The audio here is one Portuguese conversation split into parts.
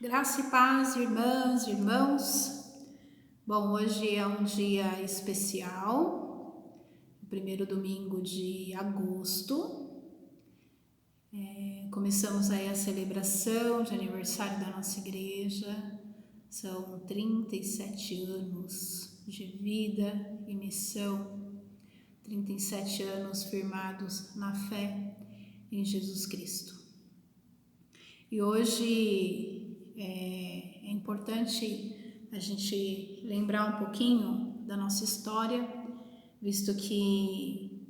Graça e paz, irmãs e irmãos. Bom, hoje é um dia especial, o primeiro domingo de agosto. Começamos aí a celebração de aniversário da nossa igreja. São 37 anos de vida e missão, 37 anos firmados na fé em Jesus Cristo. E hoje é importante a gente lembrar um pouquinho da nossa história, visto que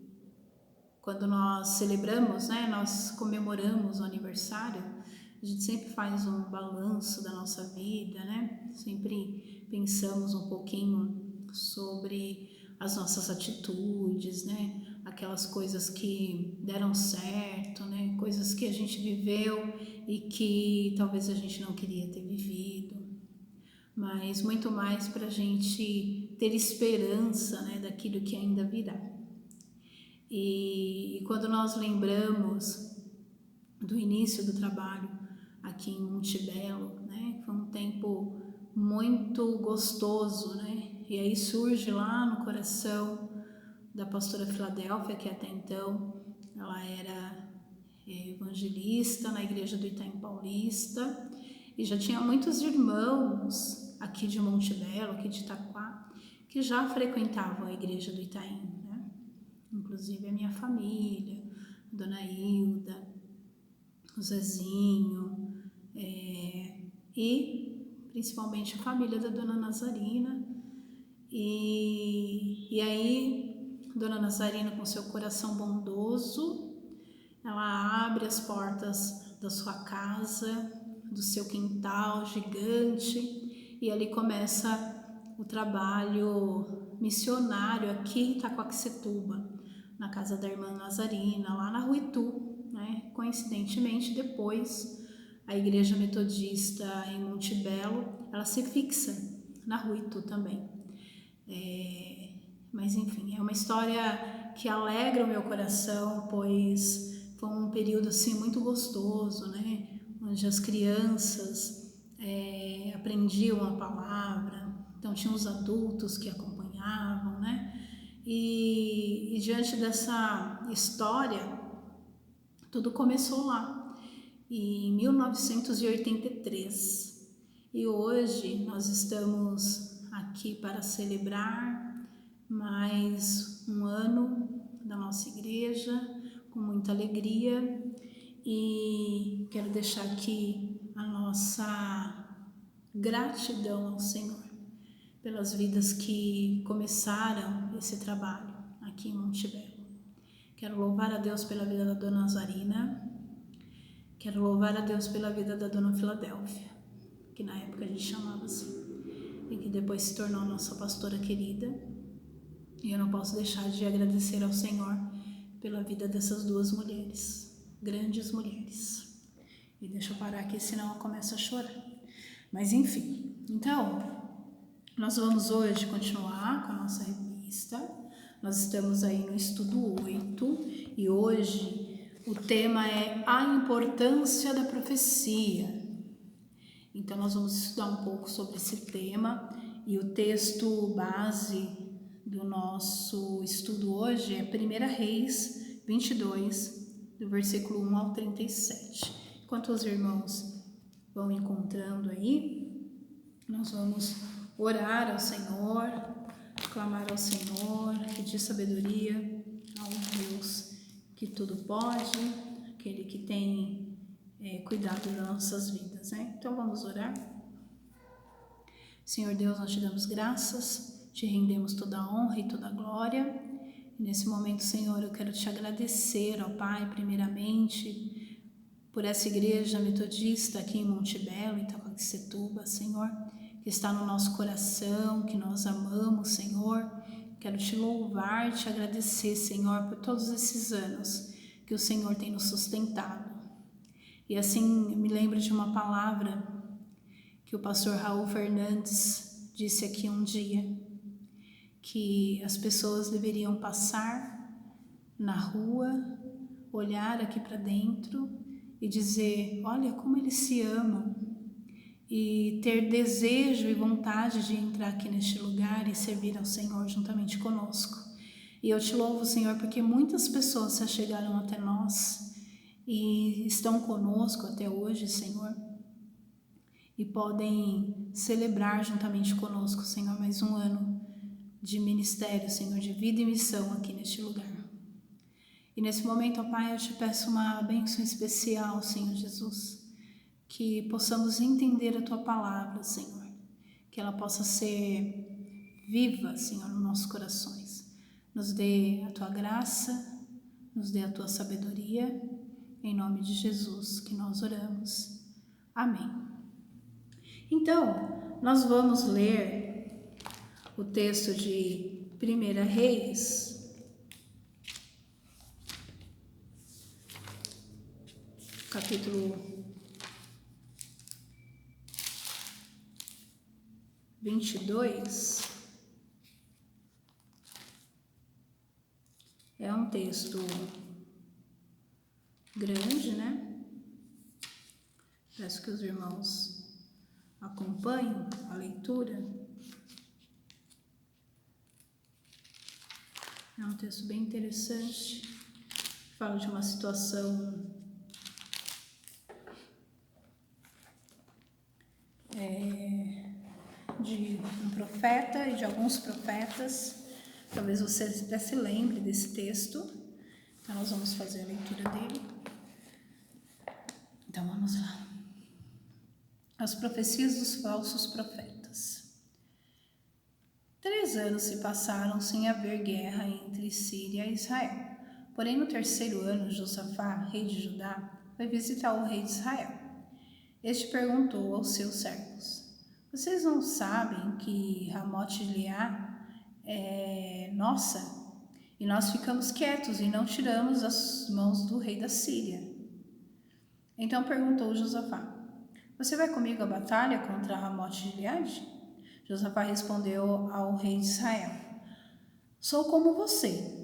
quando nós celebramos, nós comemoramos o aniversário, a gente sempre faz um balanço da nossa vida, sempre pensamos um pouquinho sobre as nossas atitudes, aquelas coisas que deram certo, coisas que a gente viveu e que talvez a gente não queria ter vivido, mas muito mais para a gente ter esperança, daquilo que ainda virá. E quando nós lembramos do início do trabalho aqui em Monte Belo, foi um tempo muito gostoso, e aí surge lá no coração da pastora Filadélfia, que até então ela era evangelista na igreja do Itaim Paulista, e já tinha muitos irmãos aqui de Monte Belo, aqui de Itaquá, que já frequentavam a igreja do Itaim, inclusive a minha família, a Dona Hilda, o Zezinho, e principalmente a família da Dona Nazarina. E aí, Dona Nazarina, com seu coração bondoso, ela abre as portas da sua casa, do seu quintal gigante, e ali começa o trabalho missionário aqui em Itaquaquecetuba, na casa da irmã Nazarina, lá na Rua Itu. Coincidentemente, depois a igreja metodista em Monte Belo, ela se fixa na Rua Itu também. Mas enfim, é uma história que alegra o meu coração, pois foi um período assim muito gostoso, onde as crianças aprendiam a palavra, então tinha os adultos que acompanhavam, e diante dessa história, tudo começou lá, em 1983, e hoje nós estamos aqui para celebrar mais um ano da nossa igreja, com muita alegria, e quero deixar aqui a nossa gratidão ao Senhor pelas vidas que começaram esse trabalho aqui em Monte Belo. Quero louvar a Deus pela vida da Dona Nazarina, quero louvar a Deus pela vida da Dona Filadélfia, que na época a gente chamava assim, e que depois se tornou nossa pastora querida. E eu não posso deixar de agradecer ao Senhor pela vida dessas duas mulheres, grandes mulheres. E deixa eu parar aqui, senão eu começo a chorar. Mas enfim, então, nós vamos hoje continuar com a nossa revista. Nós estamos aí no estudo 8 e hoje o tema é a importância da profecia. Então nós vamos estudar um pouco sobre esse tema, e o texto base do nosso estudo hoje é 1 Reis 22, do versículo 1 ao 37. Enquanto os irmãos vão encontrando aí, nós vamos orar ao Senhor, clamar ao Senhor, pedir sabedoria ao Deus que tudo pode, aquele que tem cuidado das nossas vidas, Então vamos orar. Senhor Deus, nós te damos graças, te rendemos toda a honra e toda a glória. E nesse momento, Senhor, eu quero te agradecer, ó Pai, primeiramente, por essa igreja metodista aqui em Monte Belo, em Itaquaquecetuba, Senhor, que está no nosso coração, que nós amamos, Senhor. Quero te louvar, te agradecer, Senhor, por todos esses anos que o Senhor tem nos sustentado. E assim, me lembro de uma palavra que o pastor Raul Fernandes disse aqui um dia, que as pessoas deveriam passar na rua, olhar aqui para dentro e dizer: olha como eles se amam. e ter desejo e vontade de entrar aqui neste lugar e servir ao Senhor juntamente conosco. E eu te louvo, Senhor, porque muitas pessoas se achegaram até nós e estão conosco até hoje, Senhor, e podem celebrar juntamente conosco, Senhor, mais um ano de ministério, Senhor, de vida e missão aqui neste lugar. E nesse momento, ó Pai, eu te peço uma bênção especial, Senhor Jesus, que possamos entender a Tua palavra, Senhor, que ela possa ser viva, Senhor, nos nossos corações. Nos dê a Tua graça, nos dê a Tua sabedoria, em nome de Jesus que nós oramos. Amém. Então, nós vamos ler o texto de 1 Reis, capítulo 22. É um texto grande, né? Peço que os irmãos acompanhem a leitura. É um texto bem interessante. Fala de uma situação de um profeta e de alguns profetas. Talvez você até se lembre desse texto. Então nós vamos fazer a leitura dele. Então vamos lá. As profecias dos falsos profetas. 3 anos se passaram sem haver guerra entre Síria e Israel. Porém, no 3º ano, Josafá, rei de Judá, foi visitar o rei de Israel. Este perguntou aos seus servos: vocês não sabem que Ramote-Gileade é nossa? E nós ficamos quietos e não tiramos as mãos do rei da Síria. Então perguntou Josafá: você vai comigo à batalha contra Ramote-Gileade? Josafá respondeu ao rei de Israel: sou como você.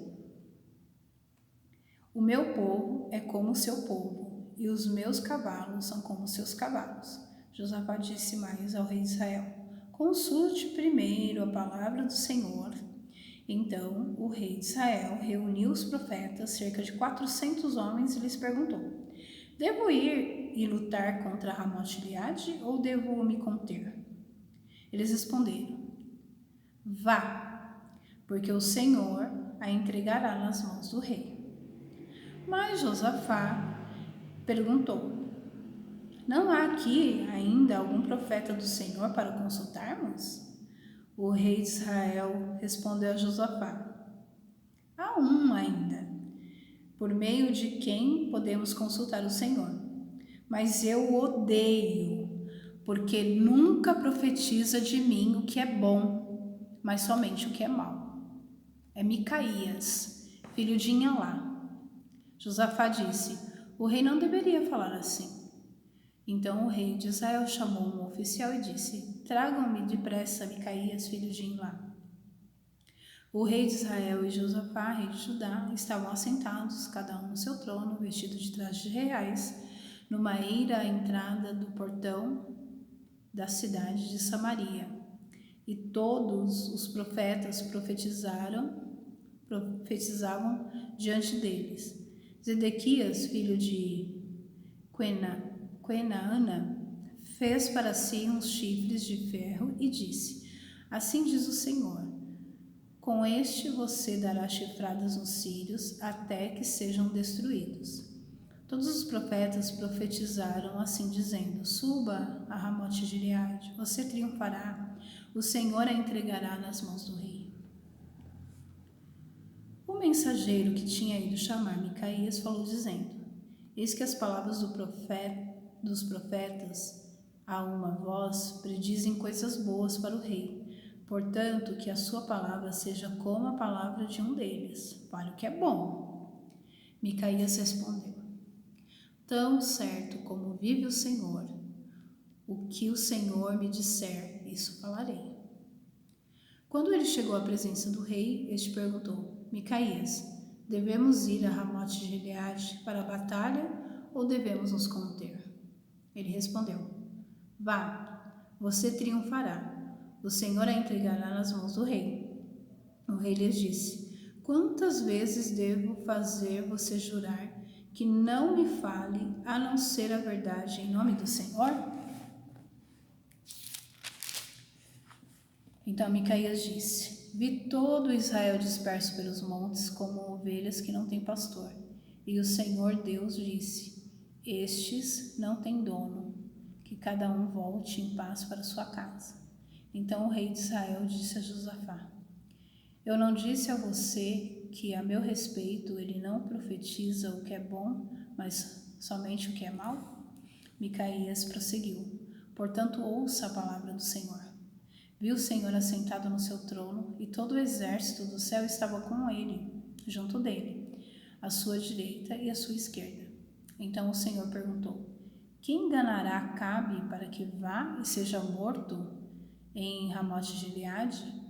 O meu povo é como o seu povo, e os meus cavalos são como os seus cavalos. Josafá disse mais ao rei de Israel: consulte primeiro a palavra do Senhor. Então o rei de Israel reuniu os profetas, cerca de 400 homens, e lhes perguntou: devo ir e lutar contra Ramote-Gileade ou devo me conter? Eles responderam: vá, porque o Senhor a entregará nas mãos do rei. Mas Josafá perguntou: não há aqui ainda algum profeta do Senhor para consultarmos? O rei de Israel respondeu a Josafá: há um ainda, por meio de quem podemos consultar o Senhor. Mas eu o odeio, porque nunca profetiza de mim o que é bom, mas somente o que é mau. É Micaías, filho de Inhalá. Josafá disse: o rei não deveria falar assim. Então o rei de Israel chamou um oficial e disse: tragam-me depressa Micaías, filho de Inhalá. O rei de Israel e Josafá, rei de Judá, estavam assentados, cada um no seu trono, vestido de trajes reais, numa eira à entrada do portão da cidade de Samaria. E todos os profetas profetizavam diante deles. Zedequias, filho de Quenaana, fez para si uns chifres de ferro e disse: assim diz o Senhor: com este você dará chifradas nos sírios até que sejam destruídos. Todos os profetas profetizaram assim dizendo: suba a Ramote-Gileade, você triunfará, o Senhor a entregará nas mãos do rei. O mensageiro que tinha ido chamar Micaías falou dizendo: eis que as palavras dos profetas a uma voz predizem coisas boas para o rei. Portanto, que a sua palavra seja como a palavra de um deles, para o que é bom. Micaías respondeu: tão certo como vive o Senhor, o que o Senhor me disser, isso falarei. Quando ele chegou à presença do rei, este perguntou: Micaías, devemos ir a Ramote-Gileade para a batalha ou devemos nos conter? Ele respondeu: vá, você triunfará. O Senhor a entregará nas mãos do rei. O rei lhes disse: quantas vezes devo fazer você jurar que não me fale a não ser a verdade em nome do Senhor? Então Micaías disse: vi todo Israel disperso pelos montes como ovelhas que não têm pastor. E o Senhor Deus disse: estes não têm dono, que cada um volte em paz para sua casa. Então o rei de Israel disse a Josafá: eu não disse a você que a meu respeito ele não profetiza o que é bom, mas somente o que é mau? Micaías prosseguiu: portanto ouça a palavra do Senhor. Viu o Senhor assentado no seu trono, e todo o exército do céu estava com ele, junto dele, à sua direita e à sua esquerda. Então o Senhor perguntou: quem enganará Acabe para que vá e seja morto em Ramote de Gileade?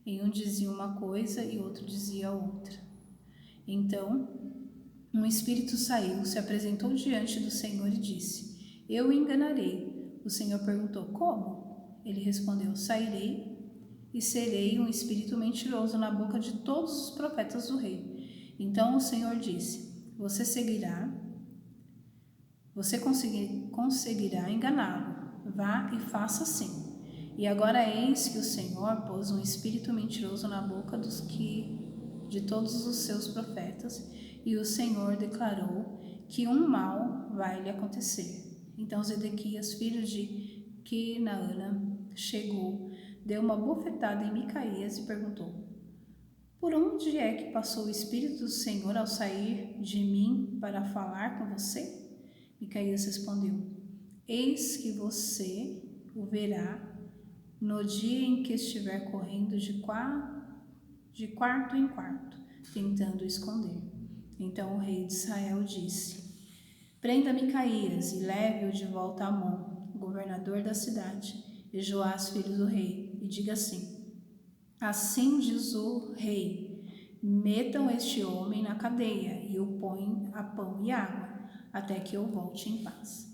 E um dizia uma coisa e outro dizia outra. Então um espírito saiu, se apresentou diante do Senhor e disse: eu o enganarei. O Senhor perguntou: como? Ele respondeu: sairei e serei um espírito mentiroso na boca de todos os profetas do rei. Então o Senhor disse: você conseguirá enganá-lo. Vá e faça assim. E agora eis que o Senhor pôs um espírito mentiroso na boca de todos os seus profetas, e o Senhor declarou que um mal vai lhe acontecer. Então Zedequias, filho de Quenaana, chegou, deu uma bofetada em Micaías e perguntou: por onde é que passou o Espírito do Senhor ao sair de mim para falar com você? Micaías respondeu: eis que você o verá no dia em que estiver correndo de quarto em quarto, tentando esconder. Então o rei de Israel disse: prenda Micaías e leve-o de volta a Amon, governador da cidade, e Joás, filho do rei, e diga assim: assim diz o rei, metam este homem na cadeia e o põem a pão e água, até que eu volte em paz.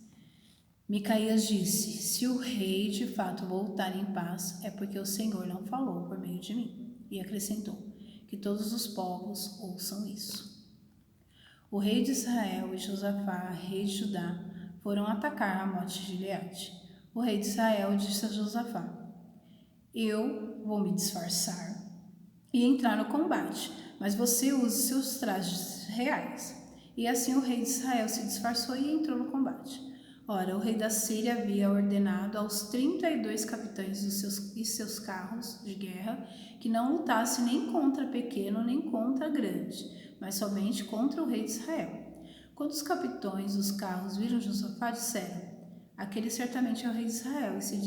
Micaías disse: se o rei de fato voltar em paz, é porque o Senhor não falou por meio de mim. E acrescentou: que todos os povos ouçam isso. O rei de Israel e Josafá, rei de Judá, foram atacar Ramote de Gileade. O rei de Israel disse a Josafá: eu vou me disfarçar e entrar no combate, mas você use seus trajes reais. E assim o rei de Israel se disfarçou e entrou no combate. Ora, o rei da Síria havia ordenado aos 32 capitães e seus carros de guerra que não lutassem nem contra pequeno nem contra grande, mas somente contra o rei de Israel. Quando os capitães dos carros viram Josafá, disseram: aquele certamente é o rei de Israel, e se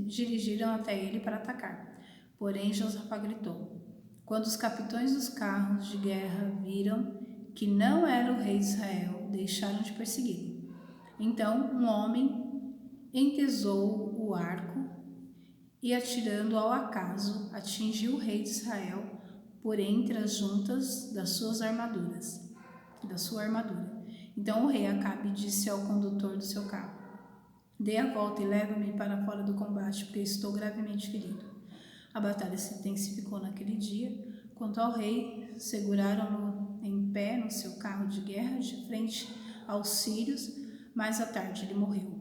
dirigiram até ele para atacar. Porém Josafá gritou. Quando os capitães dos carros de guerra viram que não era o rei de Israel, deixaram de persegui-lo. Então um homem entesou o arco e, atirando ao acaso, atingiu o rei de Israel por entre as juntas da sua armadura. Então o rei Acabe disse ao condutor do seu carro: dê a volta e leve-me para fora do combate, porque estou gravemente ferido. A batalha se intensificou naquele dia. Quanto ao rei, seguraram-no em pé no seu carro de guerra, de frente aos sírios, mas à tarde ele morreu.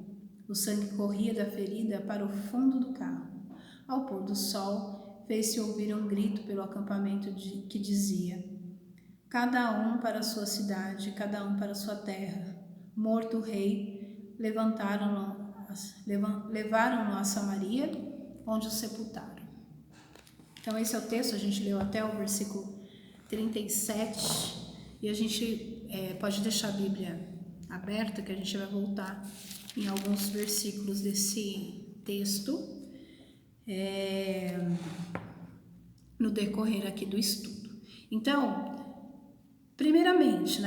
O sangue corria da ferida para o fundo do carro. Ao pôr do sol, fez-se ouvir um grito pelo acampamento que dizia: cada um para sua cidade, cada um para sua terra. Morto o rei, levaram-no a Samaria, onde o sepultaram. Então esse é o texto, a gente leu até o versículo 37, e a gente pode deixar a Bíblia aberta, que a gente vai voltar em alguns versículos desse texto no decorrer aqui do estudo. Então, primeiramente,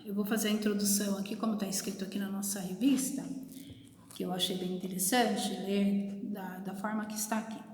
eu vou fazer a introdução aqui, como está escrito aqui na nossa revista, que eu achei bem interessante ler da forma que está aqui.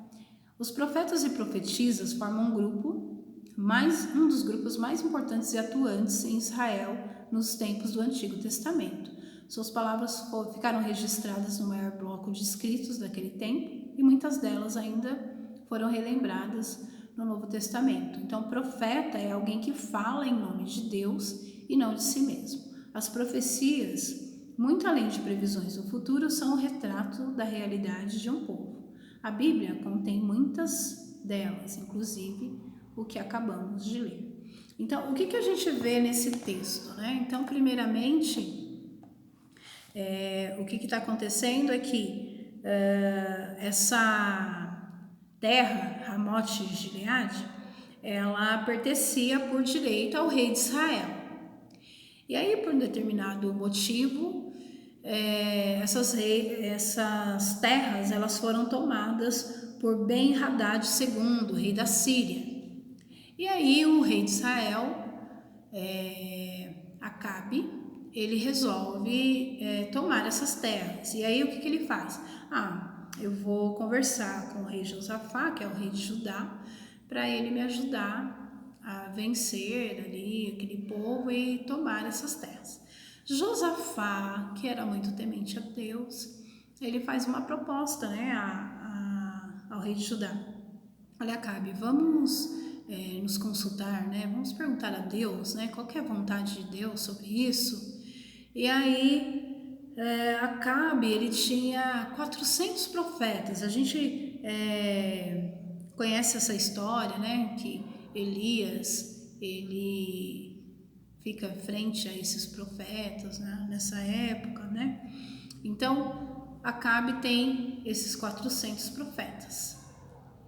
Os profetas e profetisas formam um dos grupos mais importantes e atuantes em Israel nos tempos do Antigo Testamento. Suas palavras ficaram registradas no maior bloco de escritos daquele tempo e muitas delas ainda foram relembradas no Novo Testamento. Então, profeta é alguém que fala em nome de Deus e não de si mesmo. As profecias, muito além de previsões do futuro, são o retrato da realidade de um povo. A Bíblia contém muitas delas, inclusive o que acabamos de ler. Então, o que a gente vê nesse texto, né? Então, primeiramente, o que está acontecendo é que essa terra, Ramote de Gileade, ela pertencia por direito ao rei de Israel. E aí, por um determinado motivo, essas terras elas foram tomadas por Ben-Hadad II, rei da Síria. E aí o rei de Israel, Acabe, ele resolve tomar essas terras. E aí o que ele faz? Eu vou conversar com o rei Josafá, que é o rei de Judá, para ele me ajudar a vencer ali aquele povo e tomar essas terras. Josafá, que era muito temente a Deus, ele faz uma proposta, né, ao rei de Judá. Olha, Acabe, vamos nos consultar, né? Vamos perguntar a Deus, né? Qual que é a vontade de Deus sobre isso? E aí, Acabe, ele tinha 400 profetas. A gente conhece essa história, né? Que Elias, ele fica frente a esses profetas, né? Nessa época, né? Então, Acabe tem esses 400 profetas.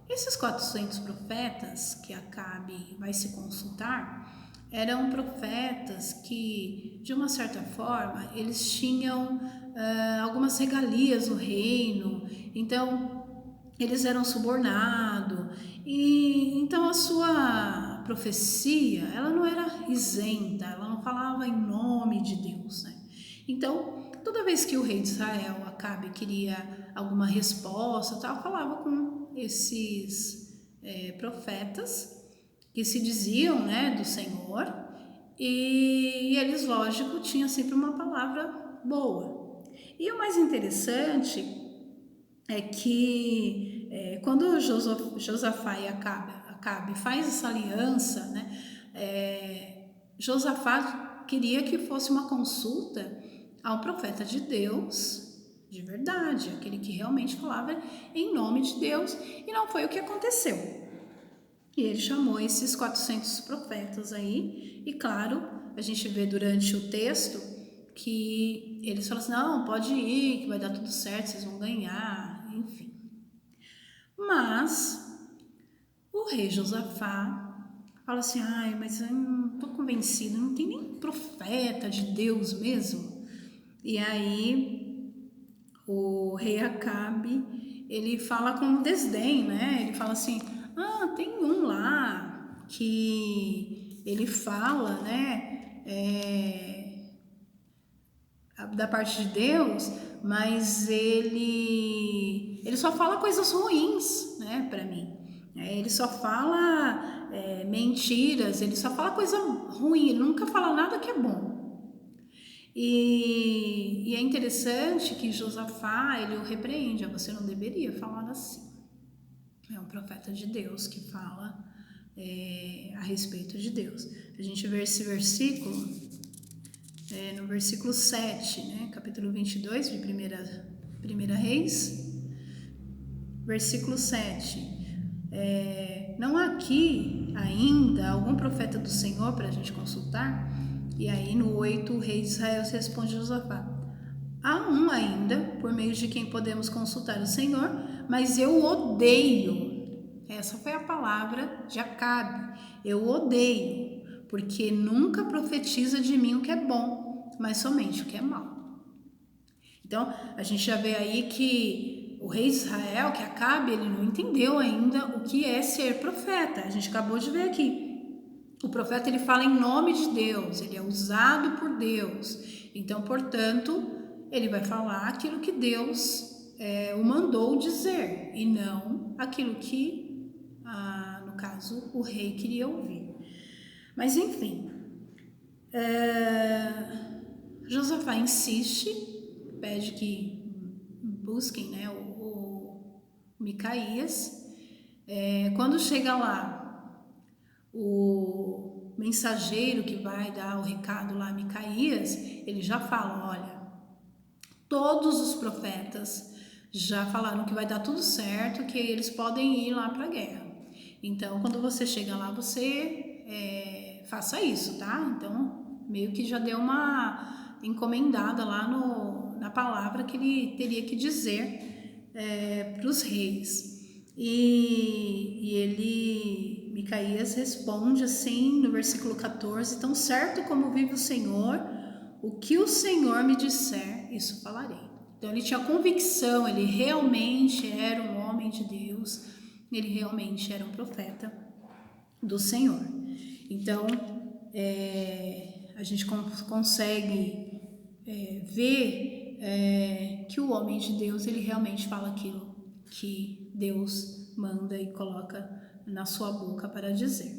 Esses 400 profetas que Acabe vai se consultar eram profetas que, de uma certa forma, eles tinham algumas regalias no reino, então eles eram subornados, e então a sua profecia, ela não era isenta, ela não falava em nome de Deus, né? Então, toda vez que o rei de Israel, Acabe, queria alguma resposta, tal, falava com esses profetas que se diziam, né, do Senhor, e eles, lógico, tinham sempre uma palavra boa. E o mais interessante é que quando Josafá e Acabe faz essa aliança, né, Josafá queria que fosse uma consulta ao profeta de Deus, de verdade, aquele que realmente falava em nome de Deus, e não foi o que aconteceu. E ele chamou esses 400 profetas aí, e claro, a gente vê durante o texto que eles falam assim, não, pode ir, que vai dar tudo certo, vocês vão ganhar, enfim. Mas o rei Josafá fala assim, mas eu não estou convencido, não tem nem profeta de Deus mesmo. E aí o rei Acabe, ele fala com desdém, né? Ele fala assim, tem um lá que ele fala, né? Da parte de Deus, mas ele só fala coisas ruins, né, para mim. Ele só fala mentiras, ele só fala coisa ruim, ele nunca fala nada que é bom. E é interessante que Josafá, ele o repreende, você não deveria falar assim. É um profeta de Deus que fala a respeito de Deus. A gente vê esse versículo no versículo 7, né? Capítulo 22 de 1 Reis, versículo 7. Não há aqui ainda algum profeta do Senhor para a gente consultar? E aí no 8 o rei de Israel responde a Josafá, há um ainda, por meio de quem podemos consultar o Senhor, mas eu odeio. Essa foi a palavra de Acabe. Eu odeio, porque nunca profetiza de mim o que é bom, mas somente o que é mal. Então, a gente já vê aí que o rei de Israel, que Acabe, ele não entendeu ainda o que é ser profeta. A gente acabou de ver aqui. O profeta, ele fala em nome de Deus, ele é usado por Deus. Então, portanto, ele vai falar aquilo que Deus o mandou dizer e não aquilo que, no caso, o rei queria ouvir. Mas, enfim, Josafá insiste, pede que busquem, né, o Micaías. Quando chega lá, o mensageiro que vai dar o recado lá a Micaías, ele já fala, olha, todos os profetas já falaram que vai dar tudo certo, que eles podem ir lá para a guerra. Então, quando você chega lá, você faça isso, tá? Então, meio que já deu uma encomendada lá na palavra que ele teria que dizer para os reis. E Micaías responde assim no versículo 14: tão certo como vive o Senhor, o que o Senhor me disser, isso falarei. Então ele tinha convicção, ele realmente era um homem de Deus, ele realmente era um profeta do Senhor. Então a gente consegue ver que o homem de Deus, ele realmente fala aquilo que Deus manda e coloca na sua boca para dizer.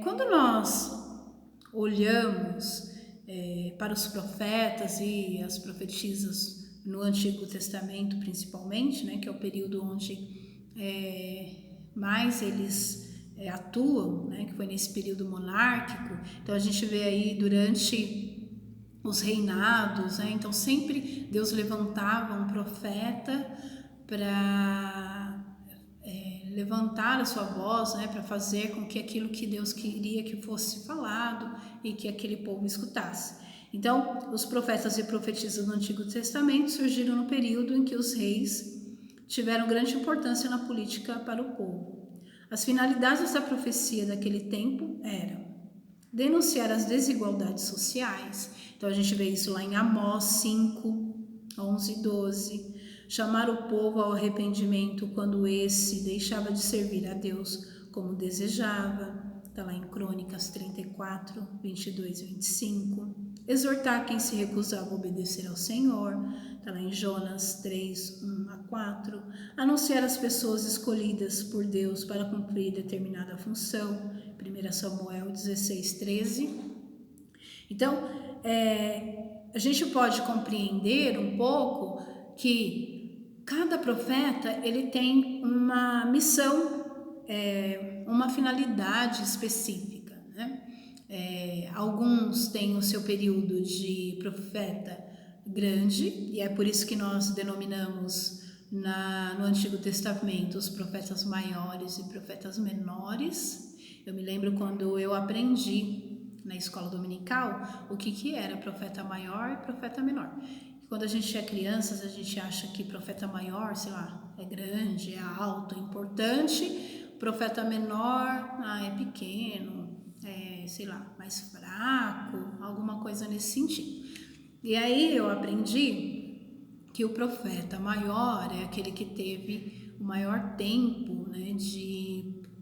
Quando nós olhamos para os profetas e as profetisas no Antigo Testamento principalmente, né, que é o período onde mais eles atuam, né, que foi nesse período monárquico, então a gente vê aí durante os reinados, né, então sempre Deus levantava um profeta para levantar a sua voz, né, para fazer com que aquilo que Deus queria que fosse falado e que aquele povo escutasse. Então, os profetas e profetisas do Antigo Testamento surgiram no período em que os reis tiveram grande importância na política para o povo. As finalidades da profecia daquele tempo eram denunciar as desigualdades sociais. Então, a gente vê isso lá em Amós 5, 11 e 12. Chamar o povo ao arrependimento quando esse deixava de servir a Deus como desejava. Está lá em Crônicas 34, 22 e 25. Exortar quem se recusava a obedecer ao Senhor. Está lá em Jonas 3, 1 a 4. Anunciar as pessoas escolhidas por Deus para cumprir determinada função. 1 Samuel 16, 13. Então, a gente pode compreender um pouco que cada profeta ele tem uma missão, uma finalidade específica, né? Alguns têm o seu período de profeta grande, e é por isso que nós denominamos no Antigo Testamento os profetas maiores e profetas menores. Eu me lembro quando eu aprendi na escola dominical o que era profeta maior e profeta menor. Quando a gente é criança, a gente acha que profeta maior, sei lá, é grande, é alto, é importante. Profeta menor, é pequeno, sei lá, mais fraco, alguma coisa nesse sentido. E aí eu aprendi que o profeta maior é aquele que teve o maior tempo, né,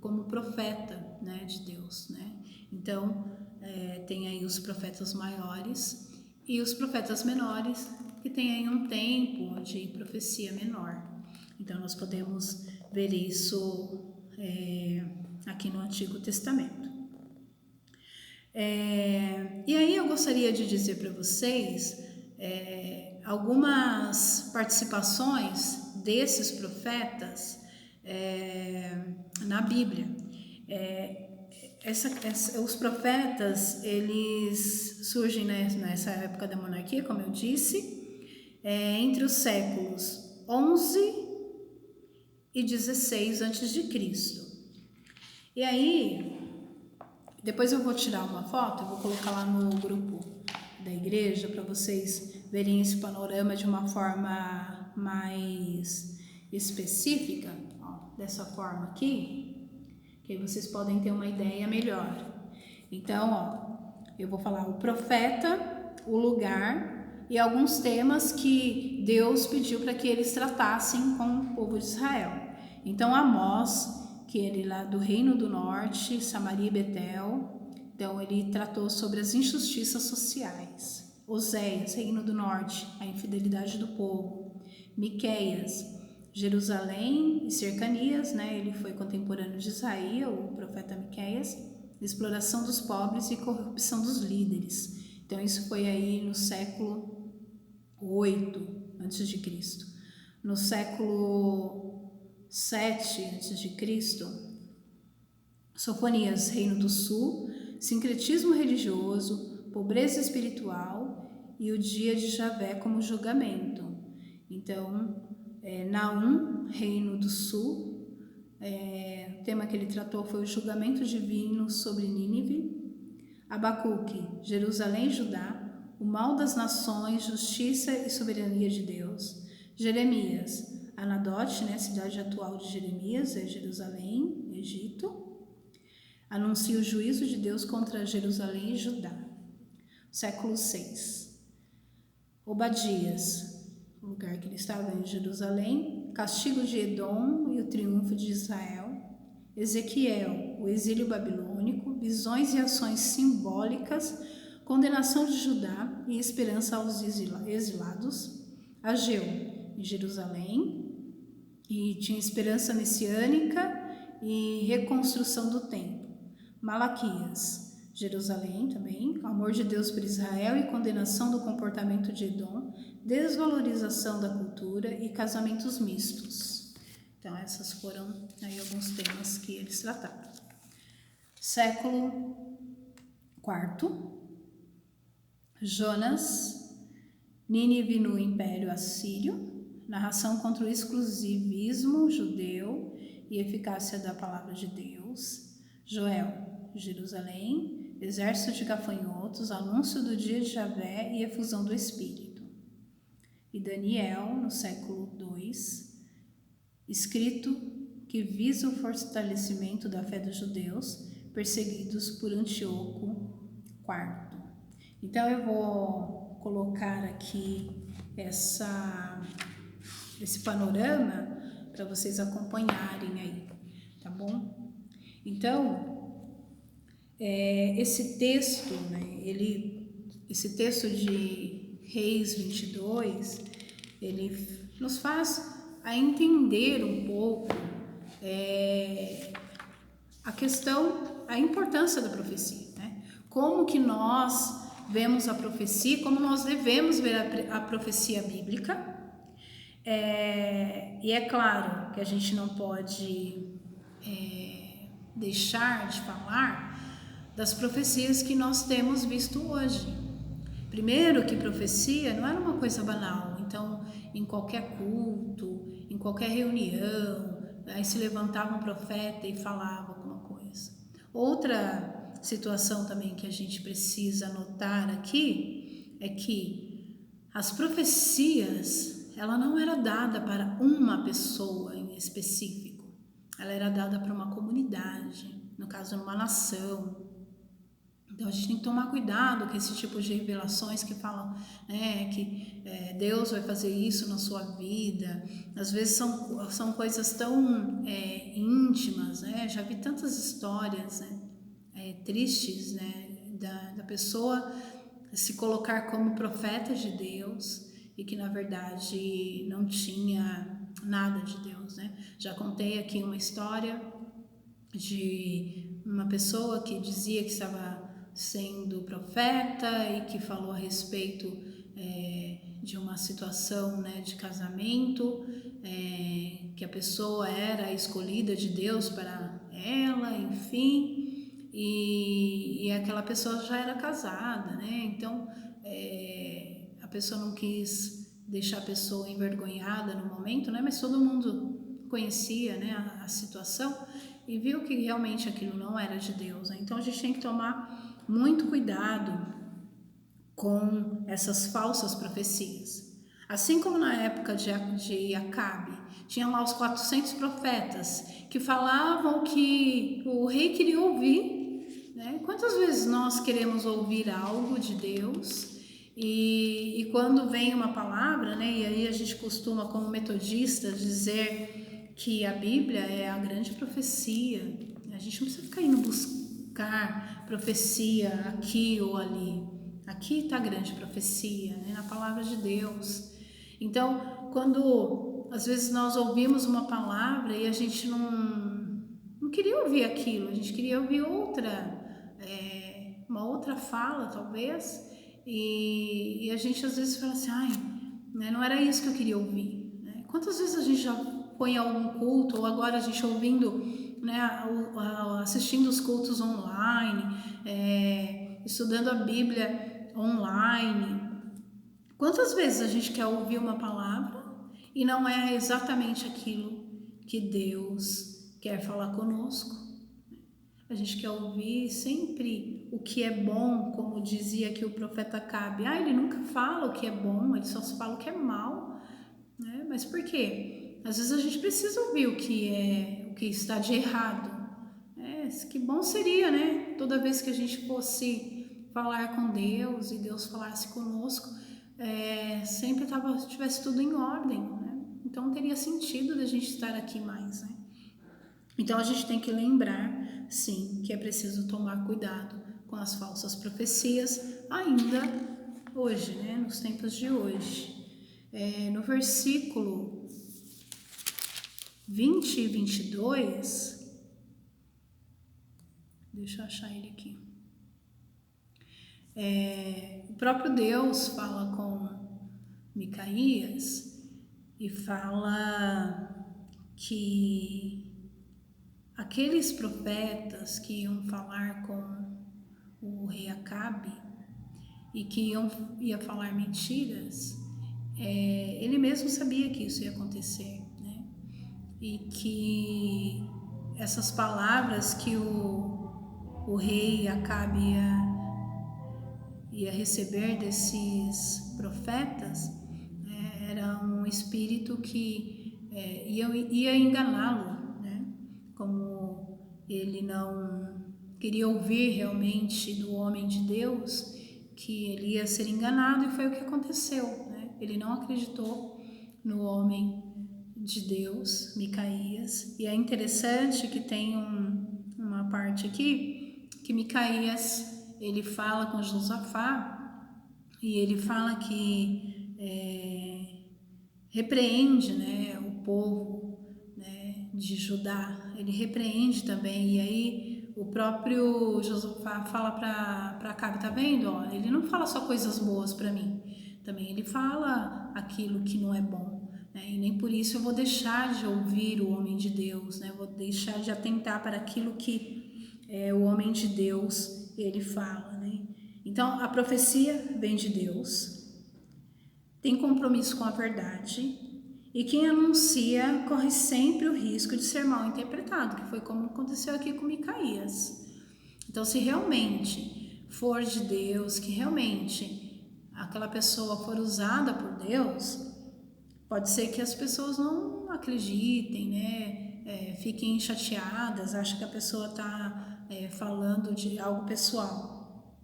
como profeta, né, de Deus, né? Então, tem aí os profetas maiores e os profetas menores, que tem aí um tempo de profecia menor. Então, nós podemos ver isso aqui no Antigo Testamento. E aí eu gostaria de dizer para vocês algumas participações desses profetas na Bíblia. Os profetas, eles surgem nessa época da monarquia, como eu disse, entre os séculos 11 e 16 a.C. E aí, depois eu vou tirar uma foto, eu vou colocar lá no grupo da igreja para vocês verem esse panorama de uma forma mais específica, ó, dessa forma aqui, que aí vocês podem ter uma ideia melhor. Então, ó, eu vou falar o profeta, o lugar e alguns temas que Deus pediu para que eles tratassem com o povo de Israel. Então, Amós, que ele lá do Reino do Norte, Samaria e Betel, então ele tratou sobre as injustiças sociais. Oséias, Reino do Norte, a infidelidade do povo. Miqueias, Jerusalém e cercanias, né? Ele foi contemporâneo de Isaías, o profeta Miqueias, exploração dos pobres e corrupção dos líderes. Então isso foi aí no século 8 antes de Cristo. No século 7 antes de Cristo, Sofonias, Reino do Sul, sincretismo religioso, pobreza espiritual e o dia de Javé como julgamento. Então, Naum, Reino do Sul, o tema que ele tratou foi o julgamento divino sobre Nínive. Abacuque, Jerusalém e Judá, o mal das nações, justiça e soberania de Deus. Jeremias, Anadote, cidade atual de Jeremias, é Jerusalém, Egito. Anuncia o juízo de Deus contra Jerusalém e Judá. Século 6. Obadias, o lugar que ele estava em Jerusalém, castigo de Edom e o triunfo de Israel. Ezequiel, o exílio babilônico, visões e ações simbólicas, condenação de Judá e esperança aos exilados. Ageu, em Jerusalém, e tinha esperança messiânica e reconstrução do templo. Malaquias, Jerusalém também, amor de Deus por Israel e condenação do comportamento de Edom, desvalorização da cultura e casamentos mistos. Então essas foram aí alguns temas que eles trataram. Século IV, Jonas, Nínive no Império Assírio, narração contra o exclusivismo judeu e eficácia da palavra de Deus. Joel, Jerusalém, exército de gafanhotos, anúncio do dia de Javé e efusão do Espírito. E Daniel, no século II, escrito que visa o fortalecimento da fé dos judeus perseguidos por Antíoco IV. Então eu vou colocar aqui esse panorama para vocês acompanharem aí, tá bom? Então, esse texto, esse texto de Reis 22, ele nos faz a entender um pouco a importância da profecia, Como que nós vemos a profecia, como nós devemos ver a profecia bíblica. E é claro que a gente não pode deixar de falar das profecias que nós temos visto hoje. Primeiro que profecia não era uma coisa banal, então em qualquer culto, em qualquer reunião, aí se levantava um profeta e falava alguma coisa. Outra situação também que a gente precisa notar aqui é que as profecias, ela não era dada para uma pessoa em específico. Ela era dada para uma comunidade, no caso, uma nação. Então, a gente tem que tomar cuidado com esse tipo de revelações que falam que Deus vai fazer isso na sua vida. Às vezes são coisas tão íntimas, Já vi tantas histórias tristes, da pessoa se colocar como profeta de Deus e que, na verdade, não tinha nada de Deus, Já contei aqui uma história de uma pessoa que dizia que estava sendo profeta e que falou a respeito de uma situação de casamento, que a pessoa era escolhida de Deus para ela, enfim, e aquela pessoa já era casada, Então a pessoa não quis deixar a pessoa envergonhada no momento, Mas todo mundo conhecia, a situação e viu que realmente aquilo não era de Deus, Então a gente tem que tomar muito cuidado com essas falsas profecias. Assim como na época de Acabe, tinha lá os 400 profetas que falavam que o rei queria ouvir, Quantas vezes nós queremos ouvir algo de Deus e quando vem uma palavra, e aí a gente costuma, como metodistas, dizer que a Bíblia é a grande profecia. A gente não precisa ficar indo buscar profecia aqui ou ali. Aqui está a grande profecia, na palavra de Deus. Então, quando às vezes nós ouvimos uma palavra e a gente não queria ouvir aquilo, a gente queria ouvir uma outra fala, talvez, e a gente às vezes fala assim, ai, né, não era isso que eu queria ouvir, né? Quantas vezes a gente já foi em algum culto, ou agora a gente ouvindo, né, assistindo os cultos online, estudando a Bíblia online. Quantas vezes a gente quer ouvir uma palavra e não é exatamente aquilo que Deus quer falar conosco? A gente quer ouvir sempre o que é bom, como dizia aqui o profeta Acabe. Ele nunca fala o que é bom, ele só fala o que é mal, né? Mas por quê? Às vezes a gente precisa ouvir o que está de errado. Que bom seria, né? Toda vez que a gente fosse falar com Deus e Deus falasse conosco, sempre tivesse tudo em ordem, né? Então teria sentido da gente estar aqui mais, né? Então a gente tem que lembrar, sim, que é preciso tomar cuidado com as falsas profecias ainda hoje, né? Nos tempos de hoje. No versículo 20 e 22, deixa eu achar ele aqui. O próprio Deus fala com Micaías e fala que aqueles profetas que iam falar com o rei Acabe e que ia falar mentiras, ele mesmo sabia que isso ia acontecer, né? E que essas palavras que o rei Acabe ia receber desses profetas, era um espírito que ia enganá-lo, né? Como ele não queria ouvir realmente do homem de Deus, que ele ia ser enganado, e foi o que aconteceu, né? Ele não acreditou no homem de Deus, Micaías, e é interessante que tem uma parte aqui que Micaías ele fala com Josafá e ele fala que repreende, né, o povo, né, de Judá. Ele repreende também, e aí o próprio Josafá fala para Acabe, tá vendo? Ó, ele não fala só coisas boas para mim, também ele fala aquilo que não é bom, né? E nem por isso eu vou deixar de ouvir o homem de Deus, né? Vou deixar de atentar para aquilo que o homem de Deus ele fala, né? Então a profecia vem de Deus, tem compromisso com a verdade, e quem anuncia corre sempre o risco de ser mal interpretado, que foi como aconteceu aqui com Micaías. Então, se realmente for de Deus, que realmente aquela pessoa for usada por Deus, pode ser que as pessoas não acreditem, né? Fiquem chateadas, achem que a pessoa está falando de algo pessoal.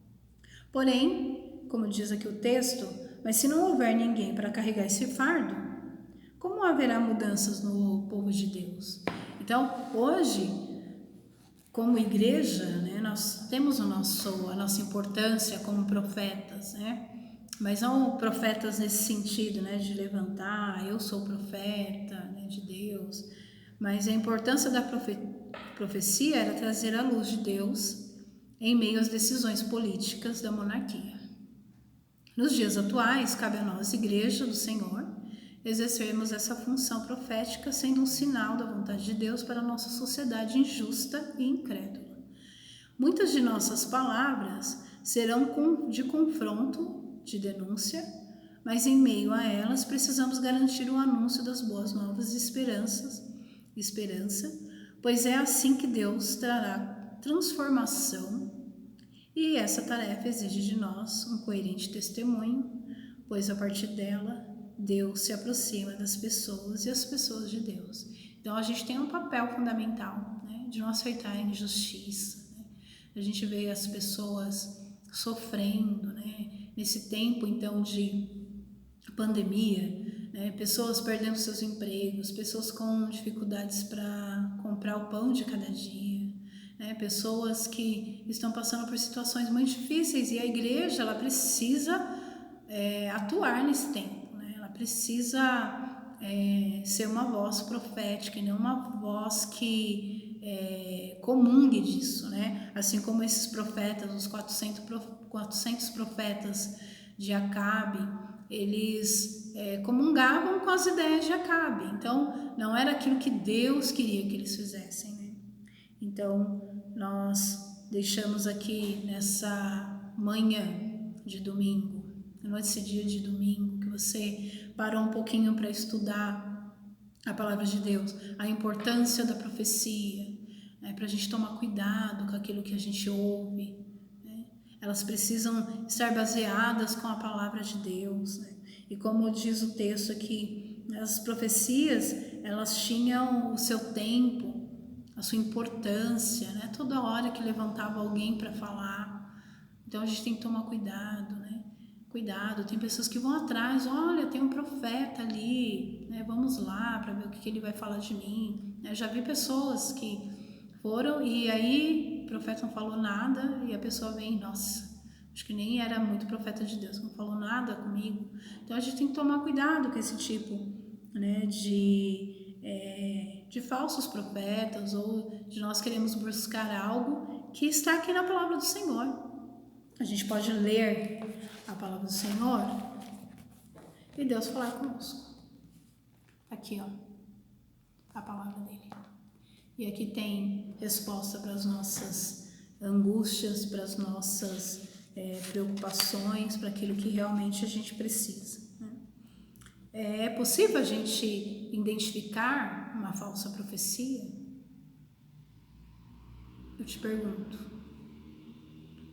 Porém, como diz aqui o texto, mas se não houver ninguém para carregar esse fardo, como haverá mudanças no povo de Deus? Então, hoje, como igreja, né, nós temos a nossa importância como profetas, né? Mas não profetas nesse sentido, né, de levantar, eu sou profeta, né, de Deus. Mas a importância da profecia era trazer a luz de Deus em meio às decisões políticas da monarquia. Nos dias atuais, cabe a nós, Igreja do Senhor, exercermos essa função profética, sendo um sinal da vontade de Deus para a nossa sociedade injusta e incrédula. Muitas de nossas palavras serão de confronto, de denúncia, mas em meio a elas precisamos garantir o anúncio das boas novas e esperança, pois é assim que Deus trará transformação. E essa tarefa exige de nós um coerente testemunho, pois a partir dela, Deus se aproxima das pessoas e as pessoas de Deus. Então a gente tem um papel fundamental, né, de não aceitar a injustiça, né? A gente vê as pessoas sofrendo, né, nesse tempo então de pandemia, né, pessoas perdendo seus empregos, pessoas com dificuldades para comprar o pão de cada dia, né, pessoas que estão passando por situações muito difíceis, e a igreja ela precisa atuar nesse tempo, né? Ela precisa ser uma voz profética e não uma voz que comungue disso, né? Assim como esses profetas, os 400 profetas de Acabe, eles comungavam com as ideias de Acabe. Então, não era aquilo que Deus queria que eles fizessem, né? Então, nós deixamos aqui nessa manhã de domingo, nesse dia de domingo, que você parou um pouquinho para estudar a palavra de Deus, a importância da profecia, né, para a gente tomar cuidado com aquilo que a gente ouve, né? Elas precisam estar baseadas com a palavra de Deus, né? E como diz o texto aqui, as profecias, elas tinham o seu tempo, a sua importância, né? Toda hora que levantava alguém para falar, então a gente tem que tomar cuidado, né? Cuidado, tem pessoas que vão atrás, olha, tem um profeta ali, né? Vamos lá para ver o que ele vai falar de mim. Eu já vi pessoas que foram e aí o profeta não falou nada e a pessoa vem, nossa, acho que nem era muito profeta de Deus, não falou nada comigo. Então a gente tem que tomar cuidado com esse tipo, né, de falsos profetas, ou de nós queremos buscar algo que está aqui na palavra do Senhor. A gente pode ler a palavra do Senhor e Deus falar conosco. Aqui, ó, a palavra dele. E aqui tem resposta para as nossas angústias, para as nossas preocupações, para aquilo que realmente a gente precisa, né? É possível a gente identificar uma falsa profecia? Eu te pergunto.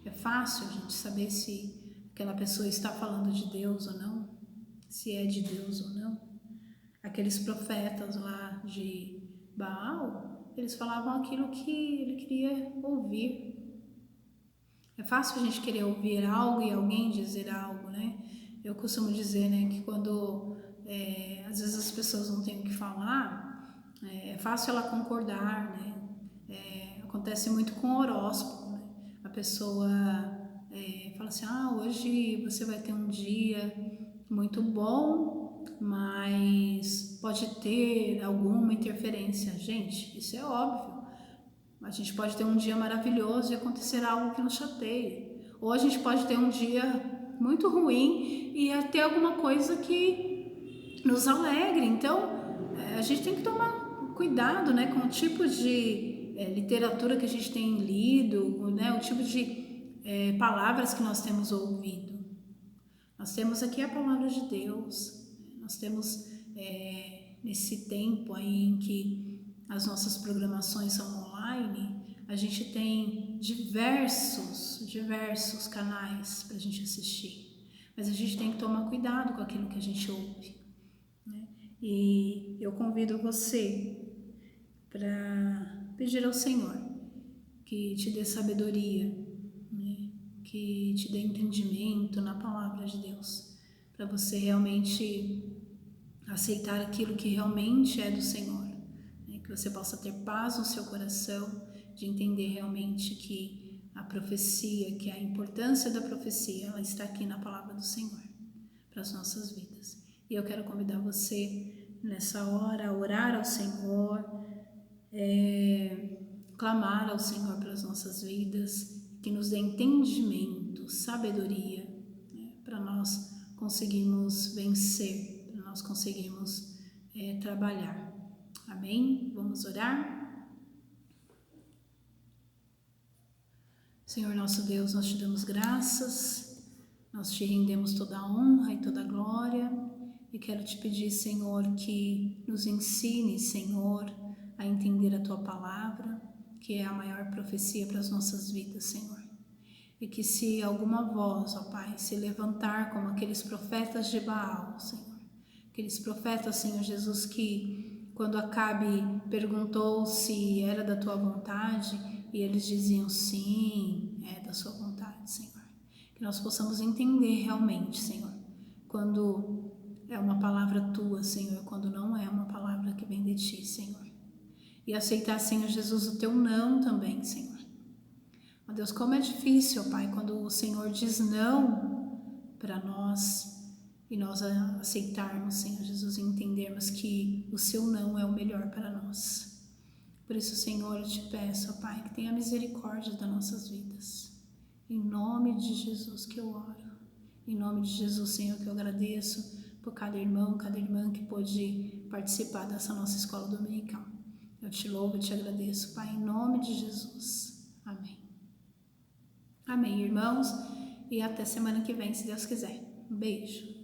É fácil a gente saber se aquela pessoa está falando de Deus ou não, se é de Deus ou não. Aqueles profetas lá de Baal, eles falavam aquilo que ele queria ouvir. É fácil a gente querer ouvir algo e alguém dizer algo, né? Eu costumo dizer, né, que quando às vezes as pessoas não têm o que falar, é fácil ela concordar, né? Acontece muito com o horóscopo, né? A pessoa fala assim, hoje você vai ter um dia muito bom, mas pode ter alguma interferência. Gente, isso é óbvio. A gente pode ter um dia maravilhoso e acontecer algo que nos chateie. Ou a gente pode ter um dia muito ruim e ter alguma coisa que nos alegre. Então, a gente tem que tomar cuidado, né, com o tipo de literatura que a gente tem lido, né, o tipo de palavras que nós temos ouvido. Nós temos aqui a palavra de Deus, nós temos nesse tempo aí em que as nossas programações são online, a gente tem diversos canais para a gente assistir, mas a gente tem que tomar cuidado com aquilo que a gente ouve, né? E eu convido você para pedir ao Senhor que te dê sabedoria, né? Que te dê entendimento na palavra de Deus, para você realmente aceitar aquilo que realmente é do Senhor, né? Que você possa ter paz no seu coração, de entender realmente que a profecia, que a importância da profecia, ela está aqui na palavra do Senhor, para as nossas vidas. E eu quero convidar você nessa hora a orar ao Senhor, clamar ao Senhor pelas nossas vidas, que nos dê entendimento, sabedoria, né, para nós conseguirmos vencer, para nós conseguirmos trabalhar. Amém? Vamos orar? Senhor nosso Deus, nós te damos graças, nós te rendemos toda a honra e toda a glória, e quero te pedir, Senhor, que nos ensine, Senhor, a entender a Tua palavra, que é a maior profecia para as nossas vidas, Senhor. E que se alguma voz, ó Pai, se levantar como aqueles profetas de Baal, Senhor, aqueles profetas, Senhor Jesus, que quando Acabe perguntou se era da Tua vontade, e eles diziam sim, é da Sua vontade, Senhor. Que nós possamos entender realmente, Senhor, quando é uma palavra Tua, Senhor, quando não é uma palavra que vem de Ti, Senhor. E aceitar, Senhor Jesus, o Teu não também, Senhor. Ó Deus, como é difícil, Pai, quando o Senhor diz não para nós e nós aceitarmos, Senhor Jesus, e entendermos que o Seu não é o melhor para nós. Por isso, Senhor, eu te peço, ó Pai, que tenha misericórdia das nossas vidas. Em nome de Jesus que eu oro. Em nome de Jesus, Senhor, que eu agradeço por cada irmão, cada irmã que pôde participar dessa nossa escola dominical. Eu te louvo e te agradeço, Pai, em nome de Jesus. Amém. Amém, irmãos, e até semana que vem, se Deus quiser. Um beijo.